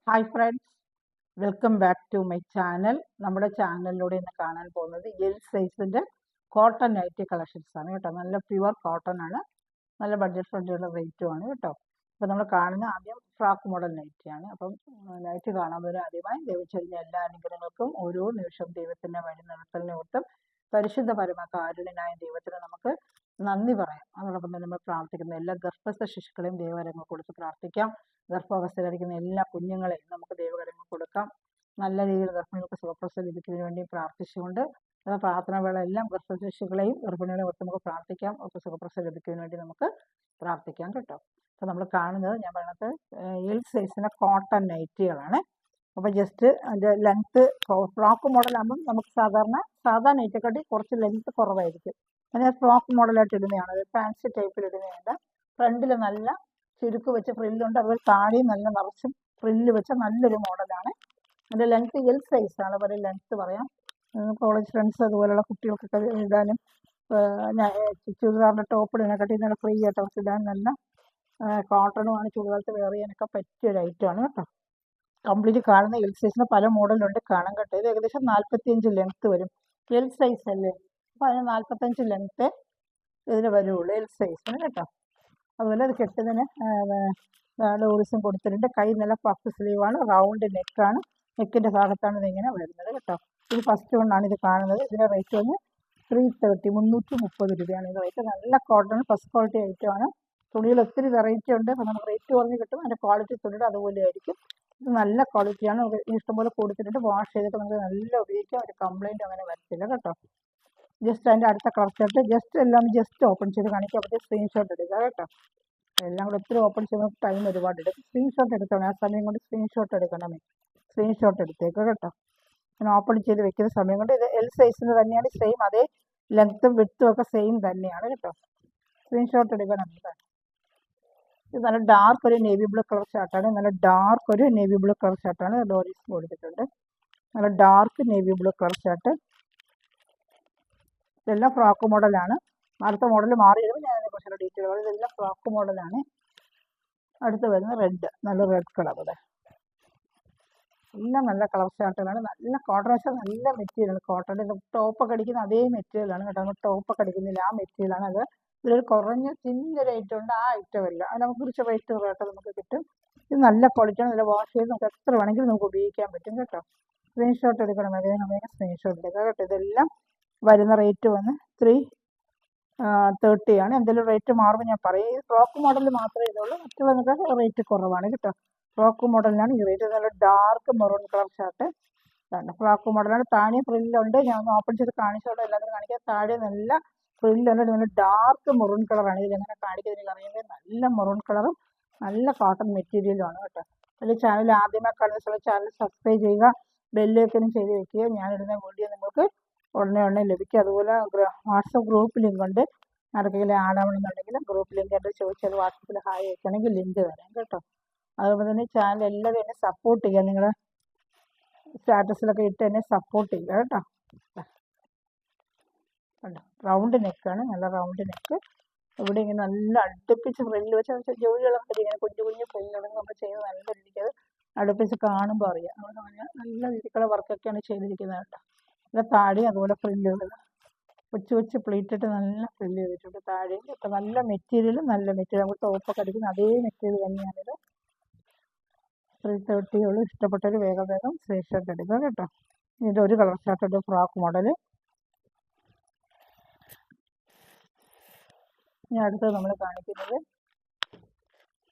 Hi friends, welcome back to my channel. നമ്മുടെ ചാനലിലൂടെ ഇന്ന് കാണാൻ പോകുന്നത് എൽ സൈസിൻ്റെ കോട്ടൺ നൈറ്റി കളക്ഷൻസ് ആണ് കേട്ടോ. നല്ല പ്യുവർ കോട്ടൺ ആണ്, നല്ല ബഡ്ജറ്റ് ഫ്രണ്ട്ലിയുള്ള റേറ്റും ആണ് കേട്ടോ. അപ്പോൾ നമ്മൾ കാണുന്ന ആദ്യം ഫ്രാക്ക് മോഡൽ നൈറ്റിയാണ്. അപ്പം നൈറ്റ് കാണുന്നതിന് ആദ്യമായി ദൈവച്ചൊരിഞ്ഞ എല്ലാ അനുഗ്രഹങ്ങൾക്കും ഓരോ നിമിഷം ദൈവത്തിൻ്റെ വഴി നടത്തലിനോർത്തും പരിശുദ്ധ പരമകാരുണ്യനായ ദൈവത്തിന് നമുക്ക് നന്ദി പറയാം. അതോടൊപ്പം തന്നെ നമ്മൾ പ്രാർത്ഥിക്കുന്ന എല്ലാ ഗർഭസ്ഥ ശിശുക്കളെയും ദൈവകരങ്ങൾ കൊടുത്ത് പ്രാർത്ഥിക്കാം. ഗർഭാവസ്ഥയിലിരിക്കുന്ന എല്ലാ കുഞ്ഞുങ്ങളെയും നമുക്ക് ദൈവകരങ്ങൾ കൊടുക്കാം. നല്ല രീതിയിൽ ഗർഭിണികൾക്ക് സുഖപ്രസവം ലഭിക്കുന്നതിന് വേണ്ടി പ്രാർത്ഥിച്ചുകൊണ്ട് പ്രാർത്ഥന വേള എല്ലാം ഗർഭശിശുക്കളെയും ഗർഭിണികളെ ഓർത്ത് നമുക്ക് പ്രാർത്ഥിക്കാം. അവർക്ക് സുഖപ്രസവം ലഭിക്കുന്നതിന് വേണ്ടി നമുക്ക് പ്രാർത്ഥിക്കാം കേട്ടോ. അപ്പോൾ നമ്മൾ കാണുന്നത് ഞാൻ പറയുന്നത് എൽ സൈസിൻ്റെ കോട്ടൺ നൈറ്റികളാണ്. അപ്പോൾ ജസ്റ്റ് അതിൻ്റെ ലെങ്ത്ത് ഫ്രോക്ക് മോഡലാകുമ്പം നമുക്ക് സാധാ നൈറ്റിയെക്കാട്ടി കുറച്ച് ലെങ്ത്ത് കുറവായിരിക്കും. അങ്ങനെ ഫ്രോക്ക് മോഡലായിട്ട് ഇടുന്നതാണ്, അത് ഫാൻസി ടൈപ്പിൽ ഇടുന്നതല്ല. ഫ്രണ്ടിൽ നല്ല ചുരുക്ക് വെച്ച് ഫ്രില്ലുണ്ട്, അതുപോലെ താഴെയും നല്ല നിറച്ചും ഫ്രില്ല് വെച്ച നല്ലൊരു മോഡലാണ്. അതിൻ്റെ ലെങ്ത്ത് എൽ സൈസാണ്, പറയും ലെങ്ത്ത് പറയാം. കോളേജ് ഫ്രണ്ട്സ് അതുപോലെയുള്ള കുട്ടികൾക്കൊക്കെ ഇടാനും ചുരിദാറിൻ്റെ ടോപ്പ് ഇടാനൊക്കെ നല്ല ഫ്രീ ആയിട്ട് അവർക്ക് ഇടാൻ നല്ല കോട്ടണുമാണ്, ചുരിദാർക്ക് വെയർ ചെയ്യാനൊക്കെ പറ്റിയൊരു ഐറ്റമാണ് കേട്ടോ. കംപ്ലീറ്റ് കാണുന്ന എൽ സൈസിന് പല മോഡലുണ്ട് കാണാൻ കേട്ടോ. ഇത് ഏകദേശം 45 ലെങ്ത്ത് വരും. എൽ സൈസ് അല്ലേ, അപ്പോൾ അതിന് 45 ലെങ്ത്ത് ഇതിന് വരുള്ളൂ എൽ സൈസിന് കേട്ടോ. അതുപോലെ അത് കെട്ടുന്നതിന് ഡോറിസും കൊടുത്തിട്ടുണ്ട്. കൈ നല്ല പഫ് സ്ലീവാണ്, റൗണ്ട് നെക്കാണ്, നെക്കിൻ്റെ ഭാഗത്താണ് ഇതിങ്ങനെ വരുന്നത് കേട്ടോ. ഇത് ഫസ്റ്റ് വണ്ണാണ് ഇത് കാണുന്നത്. ഇതിൻ്റെ റേറ്റ് വന്ന് 330 330 രൂപയാണ് ഇത് റേറ്റ്. നല്ല കോട്ടൺ ഫസ്റ്റ് ക്വാളിറ്റി ഐറ്റമാണ്. തുണിയിൽ ഒത്തിരി വെറൈറ്റി ഉണ്ട്. അപ്പോൾ നമുക്ക് റേറ്റ് കുറഞ്ഞ് കിട്ടും. അതിൻ്റെ ക്വാളിറ്റി തുണിയുടെ അതുപോലെ ആയിരിക്കും. ഇത് നല്ല ക്വാളിറ്റിയാണ്, ഇഷ്ടംപോലെ കൊടുത്തിട്ടുണ്ട്. വാഷ് ചെയ്തിട്ട് നമുക്ക് നല്ല ഉപയോഗിക്കാം, ഒരു കംപ്ലൈൻറ്റ് അങ്ങനെ വരത്തില്ല കേട്ടോ. ജസ്റ്റ് അതിൻ്റെ അടുത്ത കളർ ചാർട്ട് ജസ്റ്റ് എല്ലാം ജസ്റ്റ് ഓപ്പൺ ചെയ്ത് കാണിക്കാം. അപ്പോൾ സ്ക്രീൻഷോട്ട് എടുക്കുക കേട്ടോ. എല്ലാം കൂടെ ഒത്തിരി ഓപ്പൺ ചെയ്യുമ്പോൾ ടൈം ഒരുപാട് എടുക്കും. സ്ക്രീൻഷോട്ട് എടുക്കണം, ആ സമയം കൊണ്ട് സ്ക്രീൻഷോട്ട് എടുക്കണമേ. സ്ക്രീൻഷോട്ട് എടുത്തേക്കുക കേട്ടോ. ഞാൻ ഓപ്പൺ ചെയ്ത് വെക്കുന്ന സമയം കൊണ്ട് ഇത് എൽ സൈസിന് തന്നെയാണ്, സെയിം അതേ ലെങ്ത്തും വിഡ്ത്തും ഒക്കെ സെയിം തന്നെയാണ് കേട്ടോ. സ്ക്രീൻഷോട്ട് എടുക്കണം. ഇത് നല്ല ഡാർക്ക് ഒരു നേവി ബ്ലൂ കളർ ഷർട്ടാണ്, നല്ല ഡാർക്ക് ഒരു നേവി ബ്ലൂ കളർ ഷർട്ടാണ്. ഡോറീസ് കൊടുത്തിട്ടുണ്ട്, നല്ല dark navy blue colour shirt. ഇതെല്ലാം ഫ്രോക്ക് മോഡലാണ്. അടുത്ത മോഡൽ മാറി വരുമ്പോൾ ഞാൻ അതിനെക്കുറിച്ചുള്ള ഡീറ്റെയിൽ പറയും. ഇതെല്ലാം ഫ്രോക്ക് മോഡലാണ്. അടുത്ത് വരുന്ന റെഡ്, നല്ല റെഡ് കളർ. അതെ, എല്ലാം നല്ല കളർ ഷർട്ടുകളാണ്. നല്ല കോട്ടൺ വെച്ചാൽ നല്ല മെറ്റീരിയൽ, കോട്ടൻ്റെ ടോപ്പൊക്കെ അടിക്കുന്ന അതേ മെറ്റീരിയലാണ് കേട്ടോ. നമ്മൾ ടോപ്പൊക്കെ അടിക്കുന്നില്ല, ആ മെറ്റീരിയലാണ് അത്. ഇതിലൊരു കുറഞ്ഞ ചിന്നൊരു ഐറ്റം ഉണ്ട്, ആ ഐറ്റം അല്ല. അത് നമുക്ക് കുറച്ച് റേറ്റ് നമുക്ക് കിട്ടും. ഇത് നല്ല ക്വാളിറ്റിയാണ്, നല്ല വാഷ് ചെയ്ത് നമുക്ക് എത്ര വേണമെങ്കിലും നമുക്ക് ഉപയോഗിക്കാൻ പറ്റും കേട്ടോ. സ്ക്രീൻഷോട്ട് എടുക്കണം, വേഗം സ്ക്രീൻഷോട്ട് എടുക്കുക കേട്ടോ. ഇതെല്ലാം വരുന്ന റേറ്റ് വന്ന് 330 ആണ്. എന്തെങ്കിലും റേറ്റ് മാറുമ്പോൾ ഞാൻ പറയും. ഈ ഫ്രോക്ക് മോഡൽ മാത്രമേ ഇതുള്ളൂ, മറ്റുള്ളതൊക്കെ റേറ്റ് കുറവാണ് കേട്ടോ. ഫ്രോക്ക് മോഡലിനാണ് ഈ റേറ്റ്. നല്ല ഡാർക്ക് മെറൂൺ കളർ ഷർട്ട് ഇതാണ്, ഫ്രോക്ക് മോഡലാണ്. താഴെ ഫ്രില്ലുണ്ട്, ഞാൻ ഒന്ന് ഓപ്പൺ ചെയ്ത് കാണിച്ചോട്ടെ, എല്ലാവരും കാണിക്കാം. താഴെ നല്ല ഫ്രില്ലുണ്ട്, നല്ല ഡാർക്ക് മെറൂൺ കളറാണ്. ഇതിലെങ്ങനെ കാണിക്കുന്നതിന് അറിയുന്നത്, നല്ല മെറൂൺ കളറും നല്ല കോട്ടൺ മെറ്റീരിയലുമാണ് കേട്ടോ. അതിൽ ചാനൽ ആദ്യമായി കാണുന്ന ചാനൽ സബ്സ്ക്രൈബ് ചെയ്യുക, ബെല്ലൈക്കനും ചെയ്ത് വെക്കുക. ഞാനിടുന്ന വീഡിയോ നിങ്ങൾക്ക് ഉടനെ ലഭിക്കും. അതുപോലെ വാട്സപ്പ് ഗ്രൂപ്പ് ലിങ്ക് ഉണ്ട്, ആർക്കെങ്കിലും ആടാവണമെന്നുണ്ടെങ്കിൽ ഗ്രൂപ്പ് ലിങ്ക് ഉണ്ട്, ചോദിച്ചാൽ വാട്സപ്പിൽ ഹായ് അയക്കണമെങ്കിൽ ലിങ്ക് തരാം കേട്ടോ. അതുപോലെ തന്നെ ചാനൽ എല്ലാവരും എന്നെ സപ്പോർട്ട് ചെയ്യുക, നിങ്ങളുടെ സ്റ്റാറ്റസിലൊക്കെ ഇട്ട് എന്നെ സപ്പോർട്ട് ചെയ്യുക കേട്ടോ. കണ്ടോ, റൗണ്ട് നെക്കാണ്, നല്ല റൗണ്ട് നെക്ക്. ഇവിടെ ഇങ്ങനെ നല്ല അടുപ്പിച്ച് ഫ്രില്ല് വെച്ച് ജോലികളൊക്കെ ഇങ്ങനെ കുഞ്ഞു കുഞ്ഞു ഫ്രില്ലുണ്ടെങ്കിൽ നമ്മൾ ചെയ്ത് നല്ല രീതിക്ക് അത് അടുപ്പിച്ച് കാണുമ്പോൾ അറിയാം. അതുകൊണ്ട് നല്ല രീതിക്കുള്ള വർക്കൊക്കെയാണ് ചെയ്തിരിക്കുന്നത് കേട്ടോ. പിന്നെ താഴെ അതുപോലെ ഫ്രില്ലുകൾ കൊച്ചു പ്ലീറ്റിട്ട് നല്ല ഫ്രില്ല് ചെയ്തിട്ടുണ്ട്. താഴെ ഒക്കെ നല്ല മെറ്റീരിയൽ, നമുക്ക് ടോപ്പൊക്കെ അടിക്കുന്ന അതേ മെറ്റീരിയൽ തന്നെയാണിത്. 330 ഉള്ളൂ. ഇഷ്ടപ്പെട്ടൊരു വേഗം സ്ക്രീൻഷോട്ട് എടുക്കുക കേട്ടോ. ഇതിൻ്റെ ഒരു കളർ ഷർട്ടുണ്ട്, ഫ്രോക്ക് മോഡൽ. ഇനി അടുത്തത് നമ്മൾ കാണിക്കുന്നത്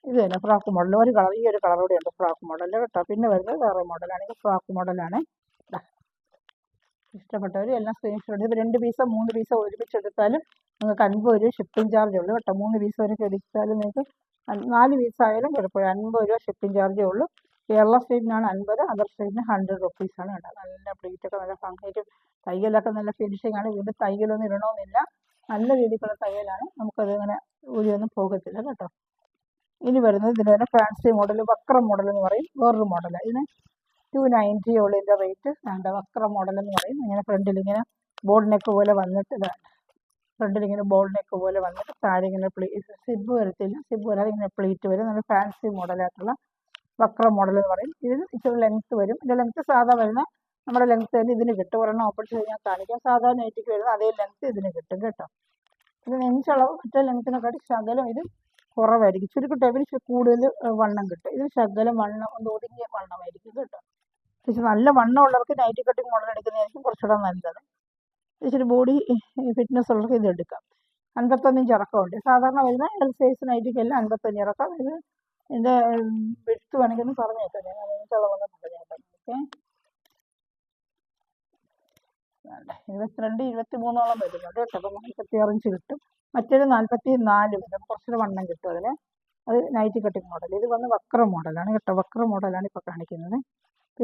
ഇത് തന്നെ ഫ്രോക്ക് മോഡൽ. ഒരു കളർ, ഈ ഒരു കളർ കൂടെ ഉണ്ട് ഫ്രോക്ക് മോഡൽ കേട്ടോ. പിന്നെ വരുന്നത് വേറെ മോഡലാണ്, ഇത് ഫ്രോക്ക് മോഡലാണ്. ഇഷ്ടപ്പെട്ടവർ എല്ലാം സ്ക്രീൻഷോട്ട്. ഇപ്പോൾ 2 പീസോ 3 പീസോ ഒരുമിച്ചെടുത്താലും നിങ്ങൾക്ക് 50 രൂപ ഷിപ്പിംഗ് ചാർജ് ഉള്ളൂ കേട്ടോ. 3 പീസ് വരെ എടുത്താലും നിങ്ങൾക്ക് 4 പീസ് ആയാലും കുഴപ്പമില്ല, 50 രൂപ ഷിപ്പിംഗ് ചാർജേ ഉള്ളൂ. കേരള സ്റ്റേറ്റിനാണ് 50, അതർ സ്റ്റേറ്റിന് 100 റുപ്പീസാണ് കേട്ടോ. നല്ല പ്ലീറ്റൊക്കെ നല്ല ഭംഗിയായിട്ട്, തയ്യലൊക്കെ നല്ല ഫിനിഷിംഗ് ആണ്. വീണ്ടും തയ്യലൊന്നും ഇടണമെന്നില്ല, നല്ല രീതിക്കുള്ള തയ്യലാണ്. നമുക്കത് ഇങ്ങനെ ഊരിയൊന്നും പോകത്തില്ല കേട്ടോ. ഇനി വരുന്നത് ഇതിന് തന്നെ ഫാൻസി മോഡൽ, വക്രം മോഡൽ എന്ന് പറയും, വേറൊരു മോഡലാണ്. ഇതിന് 290 ഉള്ള ഇതിൻ്റെ റേറ്റ്. വേണ്ട, വക്രം മോഡൽ എന്ന് പറയും. ഇങ്ങനെ ഫ്രണ്ടിൽ ഇങ്ങനെ ബോൾ നെക്ക് പോലെ വന്നിട്ട്, ഫ്രണ്ടിൽ ഇങ്ങനെ ബോൾ നെക്ക് പോലെ വന്നിട്ട് താഴെ ഇങ്ങനെ സിബ് വരത്തില്ല, സിബ് വരാതെ ഇങ്ങനെ പ്ലീറ്റ് വരും. നല്ല ഫാൻസി മോഡലായിട്ടുള്ള വക്ര മോഡൽ എന്ന് പറയും. ഇതിന് ഇച്ചിരി ലെങ്ത്ത് വരും. ഇതിൻ്റെ ലെങ്ത്ത് സാധാ വരുന്ന നമ്മുടെ ലെങ്ത്ത് തന്നെ ഇതിന് കിട്ടും. ഒരെണ്ണം ഓപ്പൺ ചെയ്ത് ഞാൻ കാണിക്കാം. സാധാ നൈറ്റിക്ക് വരുന്ന അതേ ലെങ്ത്ത് ഇതിന് കിട്ടും കേട്ടോ. ഇത് നെഞ്ചളവ് മറ്റേ ലെങ്ത്തിനെക്കാട്ടി ശകലം ഇത് കുറവായിരിക്കും. ചുരുക്കട്ടെ ഇതിന് കൂടുതൽ വണ്ണം കിട്ടും. ഇതിന് ശകലം വണ്ണം ഒന്ന് ഒതുങ്ങിയ വണ്ണമായിരിക്കും കേട്ടോ. പക്ഷെ നല്ല വണ്ണമുള്ളവർക്ക് നൈറ്റി കട്ടിങ് മോഡൽ എടുക്കുന്നതായിരിക്കും കുറച്ചുകൂടെ നല്ലത്. ഇച്ചിരി ബോഡി ഫിറ്റ്നസ് ഉള്ളവർക്ക് ഇത് എടുക്കാം. 55 ഇഞ്ച് ഇറക്കമുണ്ട്. സാധാരണ വരുന്ന എൽ സൈസ് നൈറ്റിക്കെല്ലാം 55 ഇറക്കാം. ഇതിൻ്റെ വിഡ്ത്ത് വേണമെങ്കിൽ ഒന്ന് പറഞ്ഞേക്കാം. ഞാൻ നെഞ്ചളവെന്ന് പറഞ്ഞേക്കാം. ഓക്കെ, 22, 23 വരുന്നുണ്ട് കേട്ടോ. അപ്പം 46 ഇഞ്ച് കിട്ടും. മറ്റൊരു 44 വരും. കുറച്ചൊരു വണ്ണം കിട്ടും അതിന്. അത് നൈറ്റി കട്ടിങ് മോഡൽ. ഇത് വന്ന് വക്ര മോഡലാണ് കേട്ടോ. വക്ര മോഡലാണ് ഇപ്പോൾ കാണിക്കുന്നത്.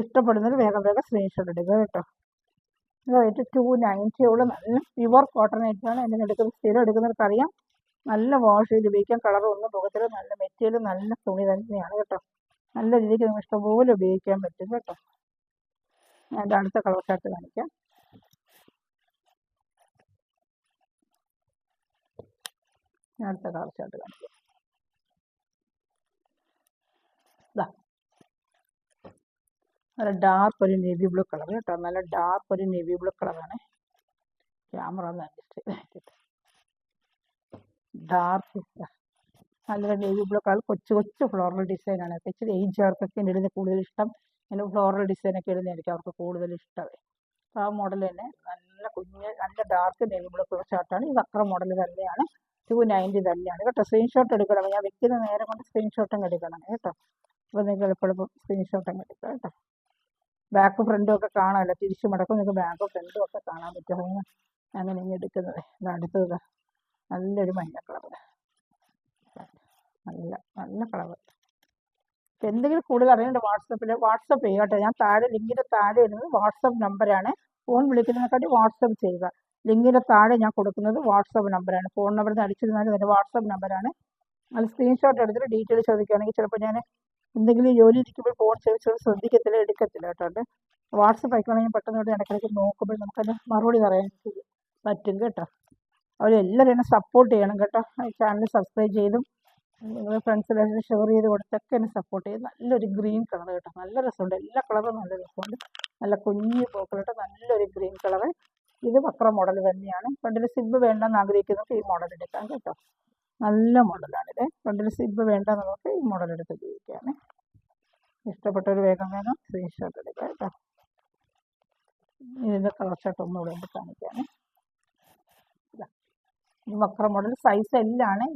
ഇഷ്ടപ്പെടുന്നവർ വേഗം സ്ക്രീൻഷോട്ട് എടുക്കുക കേട്ടോ. ഇത് റേറ്റ് 290 ഉള്ളൂ. നല്ല പ്യുവർ കോട്ടൺ നൈറ്റിയാണ്. എൻ്റെ എടുക്കുന്നത് സ്ഥിരം എടുക്കുന്നവർക്ക് അറിയാം. നല്ല വാഷ് ചെയ്ത് ഉപയോഗിക്കാം. കളർ ഒന്നും പോകത്തില്ല. നല്ല മെറ്റീരിയൽ, നല്ല തുണി തന്നെയാണ് കേട്ടോ. നല്ല രീതിക്ക് നമുക്ക് ഇഷ്ടംപോലെ ഉപയോഗിക്കാൻ പറ്റും കേട്ടോ. ഞാൻ എൻ്റെ അടുത്ത കളർ ചാർട്ട് കാണിക്കാം. അടുത്ത കളർ ചാർട്ട് കാണിക്കാം. ഇതാ നല്ല ഡാർക്ക് ഒരു നേവി ബ്ലൂ കളർ കേട്ടോ. നല്ല ഡാർക്ക് ഒരു നേവി ബ്ലൂ കളറാണ്. ക്യാമറ ഒന്ന് അഡ്ജസ്റ്റ് ചെയ്തിട്ട് ഡാർക്ക് നല്ലൊരു നേവി ബ്ലൂ കളർ. കൊച്ചു കൊച്ചു ഫ്ലോറൽ ഡിസൈനാണ്. ഇച്ചിരി ഏജുകാർക്കൊക്കെ ഇടുന്ന കൂടുതൽ ഇഷ്ടം. ഇങ്ങനെ ഫ്ലോറൽ ഡിസൈനൊക്കെ ഇടുന്നതായിരിക്കും അവർക്ക് കൂടുതൽ ഇഷ്ടമേ. അപ്പോൾ ആ മോഡൽ തന്നെ നല്ല കുഞ്ഞ് നല്ല ഡാർക്ക് നേവി ബ്ലൂ കളർ ചാർട്ടാണ്. ഈ വക്ര മോഡൽ തന്നെയാണ്. 290 തന്നെയാണ് കേട്ടോ. സ്ക്രീൻഷോട്ട് എടുക്കണം. ഞാൻ വെക്കുന്ന നേരം കൊണ്ട് സ്ക്രീൻഷോട്ടും എടുക്കണം കേട്ടോ. അപ്പോൾ നിങ്ങൾക്ക് എളുപ്പം സ്ക്രീൻഷോട്ടും എടുക്കാം കേട്ടോ. ബാക്കും ഫ്രണ്ടും ഒക്കെ കാണാമല്ലോ. തിരിച്ചു മടക്കും നിങ്ങൾക്ക് ബാക്കും ഫ്രണ്ടും ഒക്കെ കാണാൻ പറ്റും. അങ്ങനെ ഇങ്ങനെ എടുക്കുന്നത്. അടുത്തത് നല്ലൊരു മഞ്ഞ കളർ. നല്ല നല്ല കളർ. എന്തെങ്കിലും കൂടുതൽ അറിയേണ്ട വാട്സപ്പ് ചെയ്യുക കേട്ടോ. ഞാൻ താഴെ ലിങ്കിൻ്റെ താഴെ വരുന്നത് വാട്സപ്പ് നമ്പറാണ്. ഫോൺ വിളിക്കുന്നതിനെക്കാട്ടി വാട്സപ്പ് ചെയ്യുക. ലിങ്കിൻ്റെ താഴെ ഞാൻ കൊടുക്കുന്നത് വാട്സപ്പ് നമ്പറാണ്. ഫോൺ നമ്പറിൽ നിന്ന് അടിച്ചിരുന്നാലും എൻ്റെ വാട്സപ്പ് നമ്പറാണ്. അത് സ്ക്രീൻഷോട്ട് എടുത്തിട്ട് ഡീറ്റെയിൽ ചോദിക്കുകയാണെങ്കിൽ ചിലപ്പോൾ ഞാൻ എന്തെങ്കിലും ജോലി ഇരിക്കുമ്പോൾ ഫോൺ ചോദിച്ചത് ശ്രദ്ധിക്കത്തില്ല, എടുക്കത്തില്ല കേട്ടോ. വാട്സപ്പ് അയക്കുകയാണെങ്കിൽ പെട്ടെന്ന് ഇടയ്ക്കിടയ്ക്ക് നോക്കുമ്പോൾ നമുക്കത് മറുപടി പറയാൻ പറ്റും കേട്ടോ. അവരെല്ലാവരും എന്നെ സപ്പോർട്ട് ചെയ്യണം കേട്ടോ. ചാനൽ സബ്സ്ക്രൈബ് ചെയ്തും നിങ്ങളുടെ ഫ്രണ്ട്സിലെല്ലാം ഷെയർ ചെയ്ത് കൊടുത്തൊക്കെ എന്നെ സപ്പോർട്ട് ചെയ്ത്. നല്ലൊരു ഗ്രീൻ കളർ കേട്ടോ. നല്ല രസമുണ്ട്. എല്ലാ കളറും നല്ല രസമുണ്ട്. നല്ല കുഞ്ഞു പൂക്കൾ കേട്ടോ. നല്ലൊരു ഗ്രീൻ കളർ. ഇത് വക്ര മോഡൽ തന്നെയാണ്. ഫ്രണ്ടിൽ സിബ് വേണ്ടെന്ന് ആഗ്രഹിക്കുന്നവർക്ക് ഈ മോഡൽ എടുക്കാം കേട്ടോ. നല്ല മോഡലാണിത്. ഫ്രണ്ടിൽ സിബ് വേണ്ടെന്നുള്ളവർക്ക് ഈ മോഡൽ എടുത്ത് ഉപയോഗിക്കുകയാണ്. ഇഷ്ടപ്പെട്ടൊരു വേഗം സ്ക്രീൻഷോട്ട് എടുക്കുക കേട്ടോ. ഇതിൻ്റെ കളർ ഷർട്ട് ഒന്നുകൂടെ എടുത്ത് കാണിക്കുകയാണ്. ഈ വക്ര മോഡൽ സൈസ് എല്ലാണ്.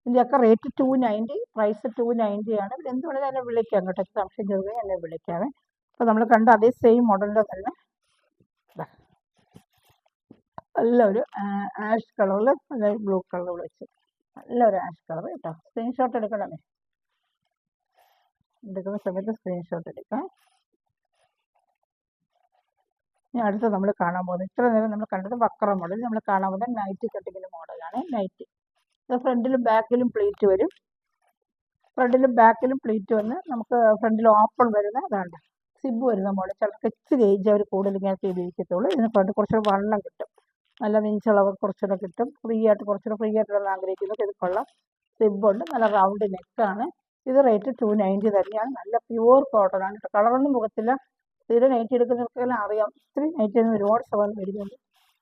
ഇതിൻ്റെയൊക്കെ റേറ്റ് 290, പ്രൈസ് 290 ആണ്. എന്ത് വേണമെങ്കിലും എന്നെ വിളിക്കാം കേട്ടോ. സംശയം ചോദിക്കുക എന്നെ വിളിക്കാവേ. അപ്പോൾ നമ്മൾ കണ്ട അതേ സെയിം മോഡലിൻ്റെ തന്നെ നല്ലൊരു ആഷ് കളറിൽ അതായത് ബ്ലൂ കളർ വെച്ച് നല്ലൊരു ആഷ് കളർ കേട്ടോ. സ്ക്രീൻഷോട്ട് എടുക്കണമേ. എടുക്കുന്ന സമയത്ത് സ്ക്രീൻഷോട്ട് എടുക്കാം. ഇനി അടുത്ത് നമ്മൾ കാണാൻ പോകുന്നത്, ഇത്ര നേരം നമ്മൾ കണ്ടത് വക്ര മോഡൽ. നമ്മൾ കാണാൻ പോകുന്നത് നൈറ്റി കട്ടിങ്ങിൻ്റെ മോഡലാണ്. നൈറ്റി ഫ്രണ്ടിലും ബാക്കിലും പ്ലീറ്റ് വരും. ഫ്രണ്ടിലും ബാക്കിലും പ്ലീറ്റ് വന്ന് നമുക്ക് ഫ്രണ്ടിൽ ഓപ്പൺ വരുന്ന അതാണ് സിബ് വരുന്ന മോഡൽ. ചിലർക്ക് ഇച്ചിരി ഏജ് അവർ കൂടുതൽ ഇങ്ങനത്തെ ഉപയോഗിക്കത്തുള്ളൂ. ഇതിന് ഫ്രണ്ട് കുറച്ചുകൂടെ വണ്ണം കിട്ടും. നല്ല നെഞ്ചളവ് കുറച്ചുകൂടെ കിട്ടും. കുറച്ചുകൂടെ ഫ്രീ ആയിട്ട് ആഗ്രഹിക്കുന്നത് ഇത് കൊള്ളാം. സിബുണ്ട്. നല്ല റൗണ്ട് നെക്കാണ്. ഇത് റേറ്റ് 290 തന്നെയാണ്. നല്ല പ്യുവർ കോട്ടൺ ആണ്. കളറൊന്നും പോകത്തില്ല. സ്ഥിരം നൈറ്റി എടുക്കുന്നവർക്കെല്ലാം അറിയാം. ഇത്തിരി നൈറ്റി ഒരുപാട് സവാൽ വരുന്നുണ്ട്.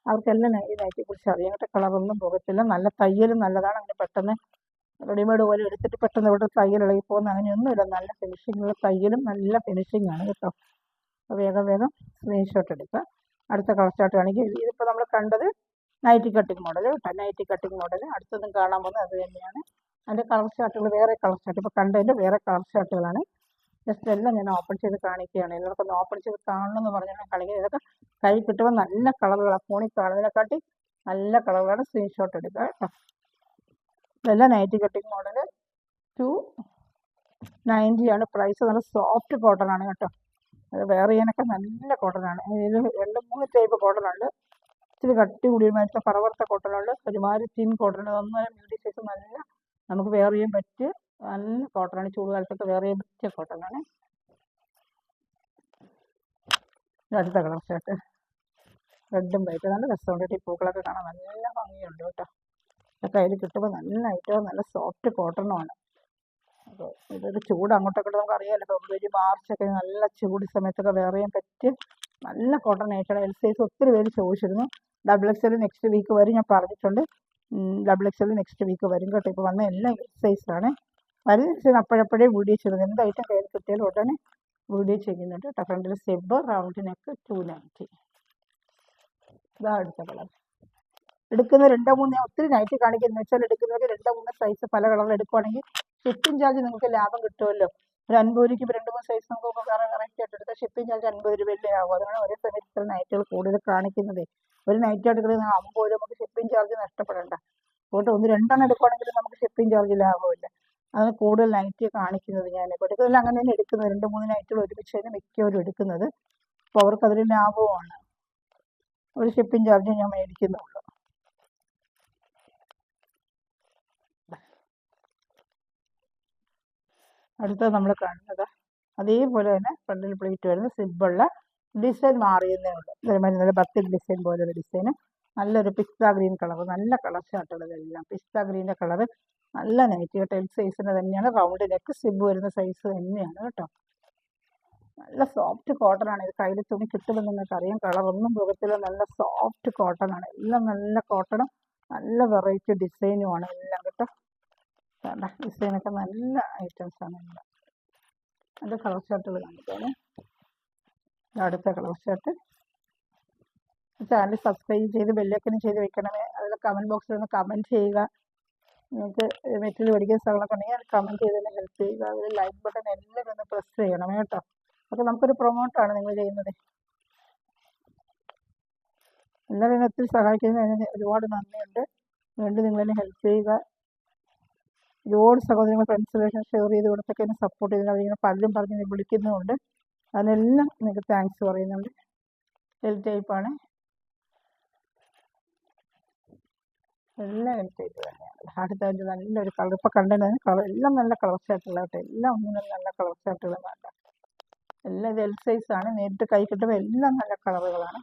അവർക്കെല്ലാം ഈ നൈറ്റിയെ കുറിച്ച് അറിയാം കേട്ടോ. കളറൊന്നും പോകത്തില്ല. നല്ല തയ്യലും നല്ലതാണ്. അങ്ങനെ പെട്ടെന്ന് റെഡിമെയ്ഡ് പോലെ എടുത്തിട്ട് പെട്ടെന്ന് ഇവിടെ തയ്യൽ ഇളകി പോകുന്ന അങ്ങനെയൊന്നുമില്ല. നല്ല ഫിനിഷിങ്ങുള്ള തയ്യലും നല്ല ഫിനിഷിംഗ് ആണ് കേട്ടോ. വേഗം സ്ക്രീൻഷോട്ട് എടുക്കുക. അടുത്ത കളർ ചാർട്ട് കാണിക്കുക. ഇതിപ്പോൾ നമ്മൾ കണ്ടത് നൈറ്റി കട്ടിങ് മോഡൽ കേട്ടോ. Nighty cutting model. അടുത്തതും കാണാൻ പോകുന്നത് അത് തന്നെയാണ്. അതിൻ്റെ കളർ ചാർട്ടുകൾ വേറെ കളർ ചാർട്ട് ഇപ്പോൾ കണ്ടതിൻ്റെ വേറെ കളർ ചാർട്ടുകളാണ്. ജസ്റ്റ് എല്ലാം ഞാൻ ഓപ്പൺ ചെയ്ത് കാണിക്കുകയാണ്. എല്ലാവർക്കും ഒന്ന് ഓപ്പൺ ചെയ്ത് കാണണമെന്ന് പറഞ്ഞാൽ കാണിക്കുന്നത്. ഇതൊക്കെ കൈ കിട്ടുമ്പോൾ നല്ല കളറുകളാണ്. ഫോണിൽ കാണുന്നതിനെക്കാട്ടി നല്ല കളറുകളാണ്. സ്ക്രീൻഷോട്ട് എടുക്കുക കേട്ടോ. ഇതെല്ലാം നൈറ്റി കട്ടിങ് മോഡൽ 290 ആണ് പ്രൈസ്. നല്ല സോഫ്റ്റ് കോട്ടൺ ആണ് കേട്ടോ. അത് വേറെ ചെയ്യാനൊക്കെ നല്ല കോട്ടനാണ്. ഇതിൽ 2-3 ടൈപ്പ് കോട്ടനുണ്ട്. ഇച്ചിരി കട്ടി കൂടിയമായിട്ട് പറവർത്ത കോട്ടനുണ്ട്. ഒരുമാതിരി തിൻ കോട്ടനുണ്ട്. ഒന്നര മീഡിയം സൈസ് നല്ല നമുക്ക് വെയർ ചെയ്യാൻ പറ്റിയ നല്ല കോട്ടനാണ്. ചൂടുകാലത്തൊക്കെ വെയർ ചെയ്യാൻ പറ്റിയ കോട്ടനാണ്. അടുത്ത കളർ ഷർട്ട് റെഡും വൈറ്റ്. നല്ല രസമുണ്ട്. ഈ പൂക്കളൊക്കെ കാണാൻ നല്ല ഭംഗിയുണ്ട് കേട്ടോ. ഇതൊക്കെ അതിൽ കിട്ടുമ്പോൾ നല്ല ഐറ്റവും നല്ല സോഫ്റ്റ് കോട്ടണുമാണ്. അപ്പോൾ ഇതൊരു ചൂട് അങ്ങോട്ടൊക്കെ നമുക്ക് അറിയാമല്ലോ, ഫെബ്രുവരി മാർച്ചൊക്കെ നല്ല ചൂട് സമയത്തൊക്കെ വെയർ ചെയ്യാൻ പറ്റിയ നല്ല കോട്ടൺ നൈറ്റിയാണ്. എൽ സൈസ് ഒത്തിരി പേര് ചോദിച്ചിരുന്നു. XXL നെക്സ്റ്റ് വീക്ക് വരും, ഞാൻ പറഞ്ഞിട്ടുണ്ട്. XXL നെക്സ്റ്റ് വീക്ക് വരും കേട്ടോ. ഇപ്പോൾ വന്ന എല്ലാം എൽ സൈസാണ്. വരുന്ന അപ്പോഴപ്പോഴേ വീഡിയോ ചെയ്തത്, എന്ത് ഐറ്റം കയ്യിൽ കിട്ടിയാലും ഉടനെ വീഡിയോ ചെയ്യുന്നുണ്ട് കേട്ടോ. ഫ്രണ്ടിൽ സെബ്, റൗണ്ട് നെക്ക്, 290. ഇതാ അടുത്ത കളർ. എടുക്കുന്ന 2-3 ഞാൻ ഒത്തിരി നൈറ്റ് കാണിക്കുന്നത് വെച്ചാൽ എടുക്കുന്നവർക്ക് 2-3 സൈസ് പല കളറിൽ എടുക്കുവാണെങ്കിൽ ഷിപ്പിംഗ് ചാർജ് നിങ്ങൾക്ക് ലാഭം കിട്ടുമല്ലോ. ഒരു 50 രൂപയ്ക്ക് ഇപ്പോൾ 2-3 സൈസ് നമുക്ക് കറക്റ്റ് ആയിട്ട് എടുത്താൽ ഷിപ്പിംഗ് ചാർജ് 50 രൂപയല്ലേ ആകും. അതാണ് ഒരേ സമയത്ത് ഇത്ര നൈറ്റുകൾ കൂടുതൽ കാണിക്കുന്നത്. ഒരു നൈറ്റ് എടുക്കുന്നത് 50 രൂപ, നമുക്ക് ഷിപ്പിംഗ് ചാർജ് നഷ്ടപ്പെടേണ്ട. അതുകൊണ്ട് 1-2 എടുക്കുകയാണെങ്കിൽ നമുക്ക് ഷിപ്പിംഗ് ചാർജ് ലാഭമില്ല. അതാണ് കൂടുതൽ നൈറ്റ് കാണിക്കുന്നത്. ഞാൻ എടുക്കുന്നതിൽ അങ്ങനെ തന്നെ എടുക്കുന്നത്. 2-3 നൈറ്റുകൾ ഒരുമിച്ച് തന്നെ മിക്കവരും എടുക്കുന്നത്. അപ്പോൾ അവർക്ക് അതിൽ ലാഭവുമാണ്. ഒരു ഷിപ്പിംഗ് ചാർജ് ഞാൻ മേടിക്കുന്നുള്ളൂ. അടുത്തത് നമ്മൾ കാണുന്നത് അതേപോലെ തന്നെ ഫ്രണ്ടിൽ പ്ലേറ്റ് വരുന്ന സിബുള്ള ഡിസൈൻ മാറിയെന്നേ ഉള്ളൂ. ഇതേമാതിരി നല്ല ബത്തിൽ ഡിസൈൻ പോലൊരു ഡിസൈന്, നല്ലൊരു പിസ്ത ഗ്രീൻ കളർ, നല്ല കളർ ഷർട്ടുകളെല്ലാം പിസ്ത ഗ്രീൻ്റെ കളർ, നല്ല നൈറ്റ് കേട്ടോ. എൽ സൈസിന് തന്നെയാണ്. റൗണ്ട് നെക്ക്, സിബ് വരുന്ന സൈസ് തന്നെയാണ് കേട്ടോ. നല്ല സോഫ്റ്റ് കോട്ടൺ ആണ്. ഇത് കയ്യിൽ തുണി കിട്ടുമ്പോൾ നിങ്ങൾക്ക് അറിയാം, കളറൊന്നും പോകത്തില്ല. നല്ല സോഫ്റ്റ് കോട്ടൺ ആണ്. എല്ലാം നല്ല കോട്ടണും നല്ല വെറൈറ്റി ഡിസൈനുമാണ് എല്ലാം കേട്ടോ. ഡിസൈനൊക്കെ നല്ല ഐറ്റംസ് ആണ് എല്ലാം. അത് കളർ ഷർട്ടുകൾ കാണിക്കാനേ. അടുത്ത കളർ ഷർട്ട്. ചാനൽ സബ്സ്ക്രൈബ് ചെയ്ത് ബെല്ലൈക്കനും ചെയ്ത് വെക്കണമേ. അതിൽ കമൻറ്റ് ബോക്സിൽ ഒന്ന് കമൻറ്റ് ചെയ്യുക. നിങ്ങൾക്ക് മെറ്റീരിയൽ മേടിക്കുന്ന സ്ഥലങ്ങളൊക്കെ ഉണ്ടെങ്കിൽ അത് കമൻറ്റ് ചെയ്ത് തന്നെ ഹെൽപ്പ് ചെയ്യുക. അതിൽ ലൈക്ക് ബട്ടൺ എല്ലാവരും ഒന്ന് പ്രസ് ചെയ്യണമേ കേട്ടോ. അപ്പോൾ നമുക്കൊരു പ്രൊമോട്ടാണ് നിങ്ങൾ ചെയ്യുന്നത്. എല്ലാവരും ഒത്തിരി സഹായിക്കുന്നതിന് ഒരുപാട് നന്ദിയുണ്ട്. വീണ്ടും നിങ്ങളെന്നെ ഹെൽപ്പ് ചെയ്യുക. ഒരുപാട് സഹോദരങ്ങൾ ഫ്രണ്ട്സിലേഷൻ ഷെയർ ചെയ്ത് കൊടുത്തൊക്കെ എന്നെ സപ്പോർട്ട് ചെയ്യുന്നത്. അതിങ്ങനെ പലരും പറഞ്ഞ് വിളിക്കുന്നുമുണ്ട്. അതിനെല്ലാം നിങ്ങൾക്ക് താങ്ക്സ് പറയുന്നുണ്ട്. എൽ ടൈപ്പാണ്, എല്ലാം എൽ ടൈപ്പ് തന്നെയാണ്. അടുത്ത നല്ലൊരു കളർ ഇപ്പോൾ കണ്ടതിന് കളർ എല്ലാം നല്ല കളർ ഷർട്ടുകൾ കേട്ടോ. എല്ലാം ഒന്നും നല്ല കളർ ഷർട്ടുകൾ വേണ്ട. എല്ലാം ഇത് എൽ സൈസാണ്. നേരിട്ട് കൈ കിട്ടുമ്പോൾ എല്ലാം നല്ല കളറുകളാണ്.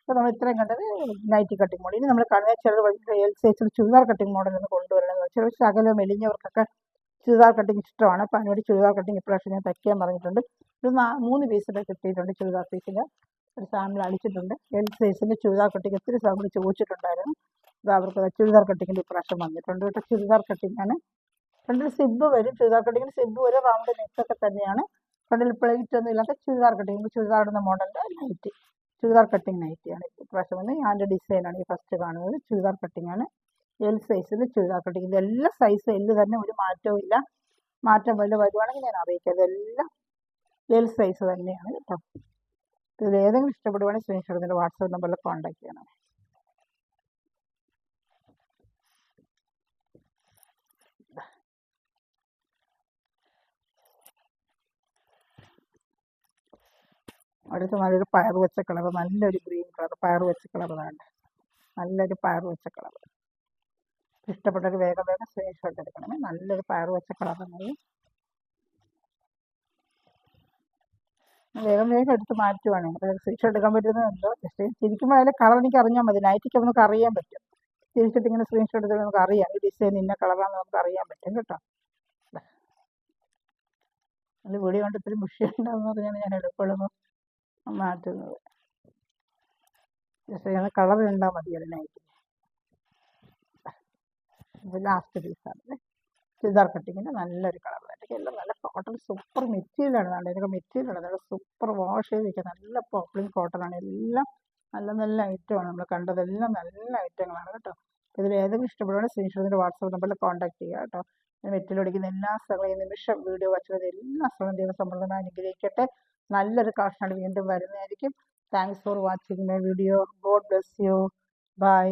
അപ്പോൾ നമ്മൾ ഇത്രയും കണ്ടത് നൈറ്റി കട്ടിങ് മോഡൽ. ഇനി നമ്മൾ കാണുന്നത് ചിലർ എൽ സൈസിൽ ചുരിദാർ കട്ടിങ് മോഡൽ എന്ന് കൊണ്ടുവരുന്നത്. ചിലർ ശകലം മെലിഞ്ഞവർക്കൊക്കെ ചുരിദാർ കട്ടിങ് ഇഷ്ടമാണ്. അപ്പോൾ അതിനുവേണ്ടി ചുരിദാർ കട്ടിങ് ഇപ്രാവശ്യം ഞാൻ തയ്ക്കാൻ പറഞ്ഞിട്ടുണ്ട്. ഇത് 3 പീസിൻ്റെ കിട്ടിയിട്ടുണ്ട്. ചുരിദാർ പീസിൻ്റെ ഒരു സാമ്പിൾ അടിച്ചിട്ടുണ്ട്. എൽ സൈസിൻ്റെ ചുരിദാർ കട്ടിങ് ഒത്തിരി സാമ്പിൾ ചോദിച്ചിട്ടുണ്ടായിരുന്നു. ഇത് അവർക്ക് ചുരിദാർ കട്ടിങ്ങിൻ്റെ ഇപ്രാവശ്യം വന്നിട്ടുണ്ട് കേട്ടോ. ചുരിദാർ കട്ടിങ്ങാണ്. ഫ്രണ്ടിൽ സിബ് വരും. ചുരിദാർ കട്ടിങ്ങിന് സിബ് വരും. റൗണ്ട് നെക്കൊക്കെ തന്നെയാണ്. ഫ്രണ്ടിൽ പ്ലേറ്റ് ഒന്നും ഇല്ലാത്ത ചുരിദാർ കട്ടിങ്, ചുരിദാർ ഇടുന്ന മോഡലിൻ്റെ നൈറ്റി, ചുരിദാർ കട്ടിങ് നൈറ്റിയാണ് ഇപ്രാവശ്യം വന്ന്. ഞാൻ്റെ ഡിസൈനാണ് ഈ ഫസ്റ്റ് കാണുന്നത്. ചുരിദാർ കട്ടിങ്ങാണ്. എൽ സൈസിൽ ചുരിദാർ കട്ടിങ്. ഇതെല്ലാം സൈസ് എല്ല് തന്നെ, ഒരു മാറ്റവും ഇല്ല. മാറ്റം വല്ല വരുവാണെങ്കിൽ ഞാൻ അറിയിക്കാം. ഇതെല്ലാം എൽ സൈസ് തന്നെയാണ് കേട്ടോ. ഇതിൽ ഏതെങ്കിലും ഇഷ്ടപ്പെടുവാണെങ്കിൽ സ്ക്രീൻഷോട്ട് എടുത്തിട്ട് വാട്സാപ്പ് നമ്പറിൽ കോൺടാക്ട് ചെയ്യണം. അടുത്ത നല്ലൊരു പയർ വെച്ച കളർ, നല്ലൊരു ഗ്രീൻ കളർ, പയർ വെച്ച കളർ വേണ്ട, നല്ലൊരു പയർ വെച്ച കളർ. ഇഷ്ടപ്പെട്ടൊരു വേഗം സ്ക്രീൻഷോട്ട് എടുക്കണമേ. നല്ലൊരു പയർ വെച്ച കളറാണ്. വേഗം എടുത്ത് മാറ്റുവാണെങ്കിൽ സ്ക്രീൻഷോട്ട് എടുക്കാൻ പറ്റുന്നത് എന്തോ. ജസ്റ്റ് ശരിക്കും അതിലെ കളർ എനിക്ക് അറിഞ്ഞാൽ മതി. നൈറ്റിക്ക് നമുക്ക് അറിയാൻ പറ്റും. തിരിച്ചിട്ട് ഇങ്ങനെ സ്ക്രീൻഷോട്ട് എടുത്താൽ നമുക്ക് അറിയാം ഈ ഡിസൈൻ ഇന്ന കളറാണെന്ന് നമുക്ക് അറിയാൻ പറ്റും കേട്ടോ. അത് വീഡിയോ കൊണ്ട് ഇത്തിരി മുഷിയുണ്ടാവുന്ന പറഞ്ഞാണ് ഞാൻ എടുക്കുള്ളൂ മാറ്റുന്നത്. ജസ്റ്റ് കളർ ഉണ്ടാൽ മതി അതിനായിട്ട്. ഇത് ലാസ്റ്റ് പീസാണ്. ചുരിദാർ കട്ടിങ്ങിൻ്റെ നല്ലൊരു കളർ ആയിരിക്കും. എല്ലാം നല്ല കോട്ടൺ സൂപ്പർ മെറ്റീരിയലാണ്. ഇതിനൊക്കെ മെറ്റീരിയലാണ് നല്ല സൂപ്പർ വാഷ് ചെയ്തിരിക്കുക. നല്ല പോപ്ലിൻ കോട്ടണാണ്. എല്ലാം നല്ല നല്ല ഐറ്റമാണ് നമ്മൾ കണ്ടതെല്ലാം നല്ല ഐറ്റങ്ങളാണ് കേട്ടോ. ഇതിൽ ഏതെങ്കിലും ഇഷ്ടപ്പെടുവാണെങ്കിൽ സ്ക്രീൻഷോട്ടിൻ്റെ വാട്സാപ്പ് നമ്പറിൽ കോൺടാക്ട് ചെയ്യുക കേട്ടോ. മെറ്റീരിയൽ അടിക്കുന്ന എല്ലാ സ്ഥലവും നിമിഷം വീഡിയോ വച്ചത് എല്ലാ സ്ഥലവും ദൈവം സമൃദ്ധമായി അനുഗ്രഹിക്കട്ടെ. നല്ലൊരു കളക്ഷനാണ് വീണ്ടും വരുന്നതായിരിക്കും. Thanks for watching my video. God bless you. By.